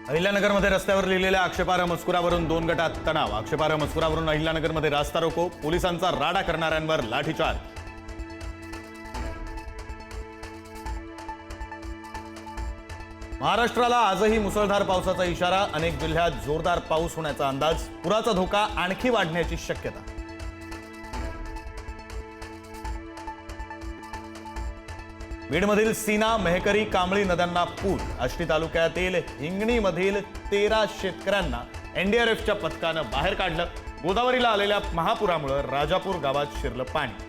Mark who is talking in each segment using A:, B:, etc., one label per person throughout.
A: अहिल्यानगरमध्ये रस्त्यावर लिहिलेल्या आक्षेपार्ह मजकुरावरून 2 गटात तणाव। आक्षेपार्ह मजकुरावरून अहिल्यानगरमध्ये रास्ता रोको, पोलिसांचा राडा करणाऱ्यांवर लाठीचार्ज। महाराष्ट्राला आजही मुसळधार पावसाचा इशारा। अनेक जिल्ह्यात जोरदार पाऊस होण्याचा अंदाज। पुराचा धोका आणखी वाढण्याची शक्यता। बीडमधील सीना, मेहकरी, कांबळी नद्यांना पूर। आष्टी तालुक्यातील हिंगणीमधील 13 शेतकऱ्यांना एनडीआरएफच्या पथकानं बाहेर काढलं। गोदावरीला आलेल्या महापुरामुळे राजापूर गावात शिरलं पाणी।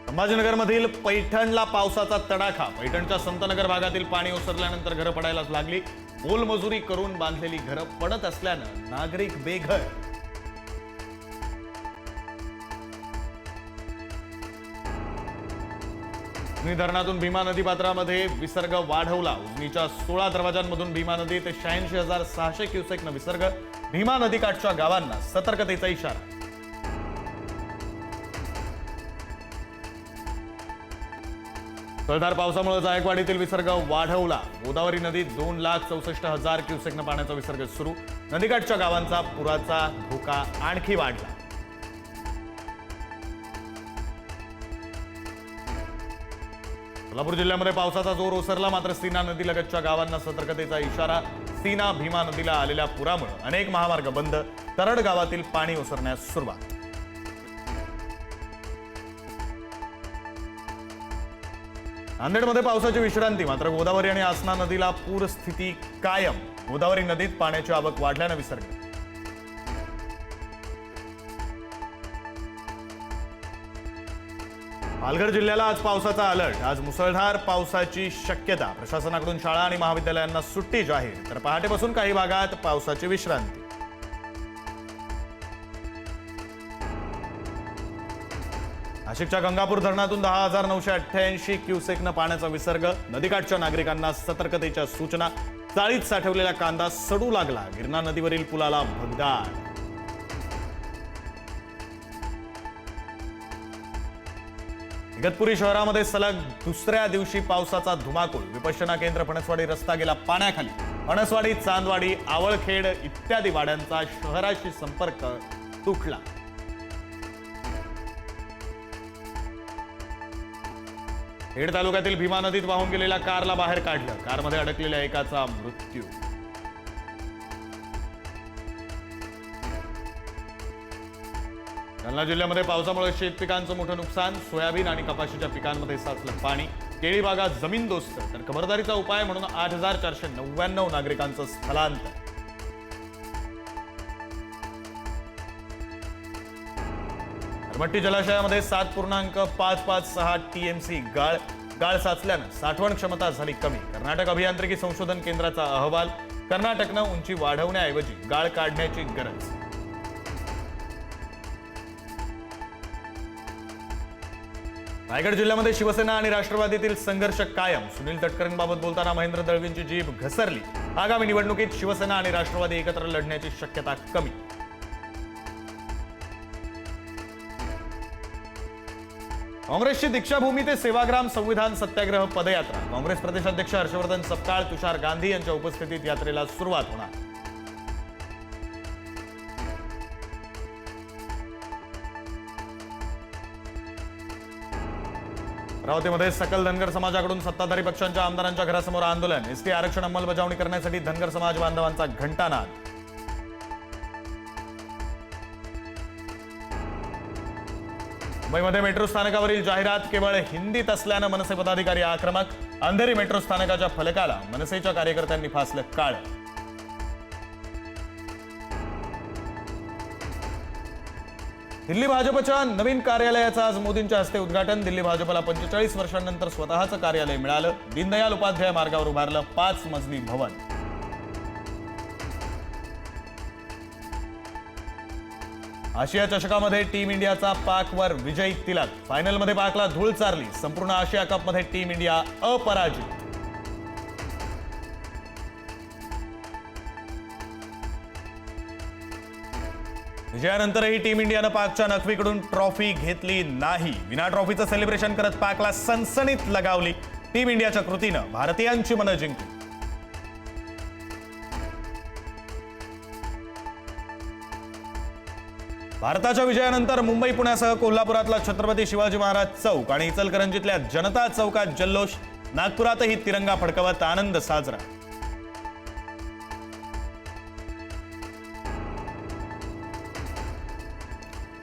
A: संभाजीनगरमधील पैठणला पावसाचा तडाखा। पैठणच्या संतनगर भागातील पाणी ओसरल्यानंतर घरं पडायला लागली। मोलमजुरी करून बांधलेली घरं पडत असल्यानं नागरिक बेघर। उजनी धरणातून भीमा नदी पात्रामध्ये विसर्ग वाढवला। उजनीच्या 16 दरवाजांमधून भीमा नदीत 86,600 क्युसेकनं विसर्ग। भीमा नदीकाठच्या गावांना सतर्कतेचा इशारा। मुसळधार पावसामुळे जायकवाडीतील विसर्ग वाढवला। गोदावरी नदीत 2,64,000 क्युसेकनं पाण्याचा विसर्ग सुरू। नदीकाठच्या गावांचा पुराचा धोका आणखी वाढला। सोलापूर जिल्ह्यामध्ये पावसाचा जोर ओसरला, मात्र सीना नदीलगतच्या गावांना सतर्कतेचा इशारा। सीना भीमा नदीला आलेल्या पुरामुळे अनेक महामार्ग बंद। तरड गावातील पाणी ओसरण्यास सुरुवात। नांदेडमध्ये पावसाची विश्रांती, मात्र गोदावरी आणि आसना नदीला पूर स्थिती कायम। गोदावरी नदीत पाण्याची आवक वाढल्यानं विसर्ग। पालघर जिल्ह्याला आज पावसाचा अलर्ट। आज मुसळधार पावसाची शक्यता। प्रशासनाकडून शाळा आणि महाविद्यालयांना सुट्टी जाहीर, तर पहाटेपासून काही भागात पावसाची विश्रांती। नाशिकच्या गंगापूर धरणातून 10,988 क्युसेकनं पाण्याचा विसर्ग। नदीकाठच्या नागरिकांना सतर्कतेच्या सूचना। चाळीत साठवलेला कांदा सडू लागला। गिरणा नदीवरील पुलाला भगदाड। इगतपुरी शहरामध्ये सलग दुसऱ्या दिवशी पावसाचा धुमाकूळ। विपश्यना केंद्र, फणसवाडी रस्ता गेला पाण्याखाली। फणसवाडी, चांदवाडी, आवळखेड इत्यादी वाड्यांचा शहराशी संपर्क तुटला। खेड तालुक्यातील भीमा नदीत वाहून गेलेल्या कारला बाहेर काढलं। कारमध्ये अडकलेल्या एकाचा मृत्यू। जालना जिल्ह्यामध्ये पावसामुळे शेतपिकांचं मोठं नुकसान। सोयाबीन आणि कपाशीच्या पिकांमध्ये साचलं पाणी। केळी बागात जमीनदोस्त, तर खबरदारीचा उपाय म्हणून 8,499 नागरिकांचं स्थलांतर। अलमट्टी जलाशयामध्ये 7.556 टीएमसी गाळ साचल्यानं साठवण क्षमता झाली कमी। कर्नाटक अभियांत्रिकी संशोधन केंद्राचा अहवाल। कर्नाटकनं उंची वाढवण्याऐवजी गाळ काढण्याची गरज। रायगड जिल्ह्यामध्ये शिवसेना आणि राष्ट्रवादीतील संघर्ष कायम। सुनील तटकरेंबाबत बोलताना महेंद्र दळवींची जीभ घसरली। आगामी निवडणुकीत शिवसेना आणि राष्ट्रवादी एकत्र लढण्याची शक्यता कमी। काँग्रेसची दीक्षाभूमी ते सेवाग्राम संविधान सत्याग्रह पदयात्रा। काँग्रेस प्रदेशाध्यक्ष हर्षवर्धन सपकाळ, तुषार गांधी यांच्या उपस्थितीत यात्रेला सुरुवात होणार। अमरावतीमध्ये सकल धनगर समाजाकडून सत्ताधारी पक्षांच्या आमदारांच्या घरासमोर आंदोलन। एसटी आरक्षण अंमलबजावणी करण्यासाठी धनगर समाज बांधवांचा घंटानाद। मुंबईमध्ये मेट्रो स्थानकावरील जाहिरात केवळ हिंदीत असल्यानं मनसे पदाधिकारी आक्रमक। अंधेरी मेट्रो स्थानकाच्या फलकाला मनसेच्या कार्यकर्त्यांनी फासलं काळं। दिल्ली भाजपच्या नवीन कार्यालयाचं आज मोदींच्या हस्ते उद्घाटन। दिल्ली भाजपला 45 वर्षांनंतर स्वतःचं कार्यालय मिळालं। दीनदयाल उपाध्याय मार्गावर उभारलं 5 मजली भवन। आशिया चषकामध्ये टीम इंडियाचा पाकवर विजयी तिलक। फायनलमध्ये पाकला धूळ चारली। संपूर्ण आशिया कपमध्ये टीम इंडिया अपराजित। विजयानंतरही टीम इंडियानं पाकच्या नखवीकडून ट्रॉफी घेतली नाही. विना ट्रॉफीचं सेलिब्रेशन करत पाकला सनसनीत लगावली. टीम इंडियाच्या कृतीनं भारतीयांची मनं जिंकली. भारताच्या विजयानंतर मुंबई पुण्यासह कोल्हापुरातला छत्रपती शिवाजी महाराज चौक आणि इचलकरंजीतल्या जनता चौकात जल्लोष. नागपुरातही तिरंगा फडकवत आनंद साजरा.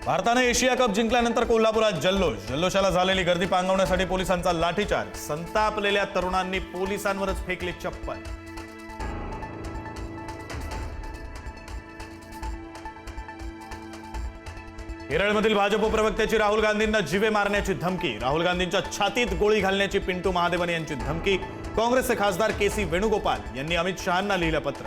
A: भारताने एशिया कप जिंकल्यानंतर कोल्हापुरात जल्लोष. जल्लोषाला झालेली गर्दी पांगवण्यासाठी पोलिसांचा लाठीचार्ज. संतापलेल्या तरुणांनी पोलिसांवरच फेकली चप्पल. केरळमधील भाजप प्रवक्त्याची राहुल गांधींना जीवे मारण्याची धमकी. राहुल गांधींच्या छातीत गोळी घालण्याची पिंटू महादेवन यांची धमकी. काँग्रेसचे खासदार के.सी. वेणुगोपाल यांनी अमित शहांना लिहिलं पत्र.